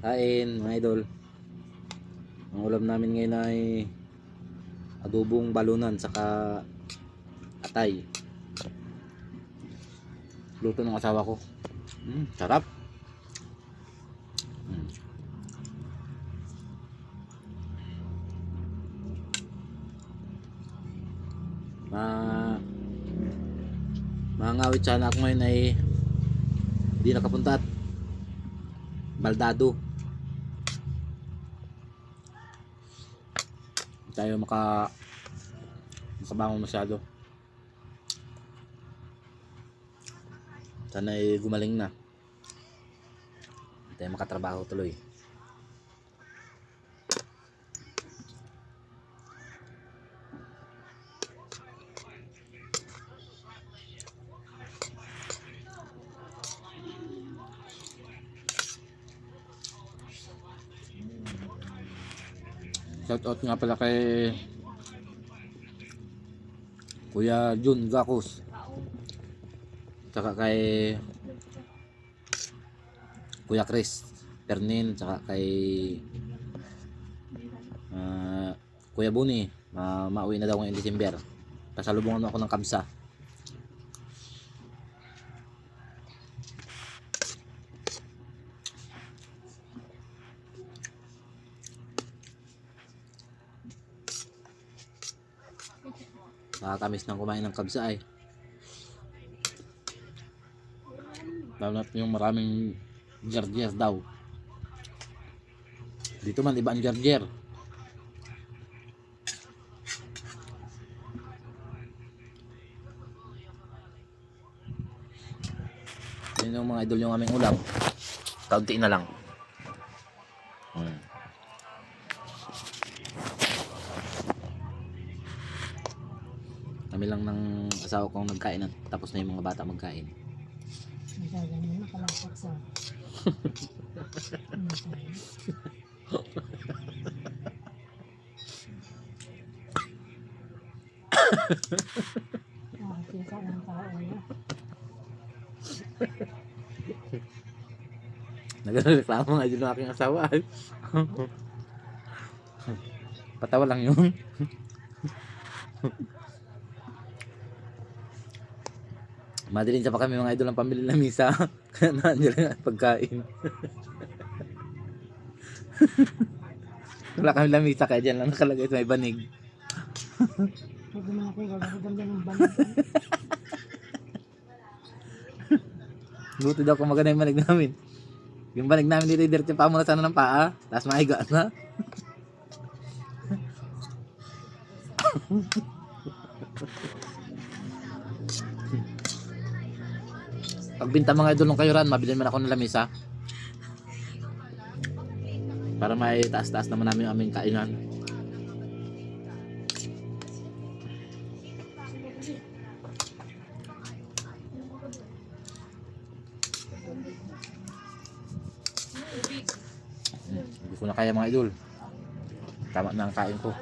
Kain mga idol. Ang ulam namin ngayon ay adobong balunan saka atay. Luto ng asawa ko. Sarap. Ma Mangawit sana ako ngayon ay hindi nakapunta at baldado. Hindi tayo makabangon masyado. Sana ay gumaling na. Hindi tayo makatrabaho tuloy. Shout out nga pala kay Kuya Jun Gakos, saka kay Kuya Chris Pernin, saka kay Kuya Buni. Mauwi na daw ngayong December. Pasalubungan mo ako ng kamsa. Nakakamiss nang kumain ng kabsa ay. Lalo na yung maraming gerger daw. Dito man iba ang gerger. Yun yung mga idol yung aming ulam. Kaunti na lang. Kami lang ng asawa kong nagkain at tapos na yung mga bata magkain. Ganyan nakalapot sa kisa ng tao na. Nagreklamo nga dyan ng aking asawa. Patawa lang yun. Madaling sa pa kami mga idol ng pamilya ng misa. Kaya nandiyan lang ang pagkain. Wala kami lamisa kaya dyan lang nakalagay sa may banig. Huwag naman ako gagawin ng banig. Buti daw kung maganda yung banig namin. Yung banig namin dito direct yung paa muna sana ng paa. Tapos maiga na. Pagbinta mga idol ng Kayuran, mabilin man ako ng lamisa. Para may taas-taas naman namin yung aming kainan. Hindi ko na kaya mga idol. Tama na ang kain ko.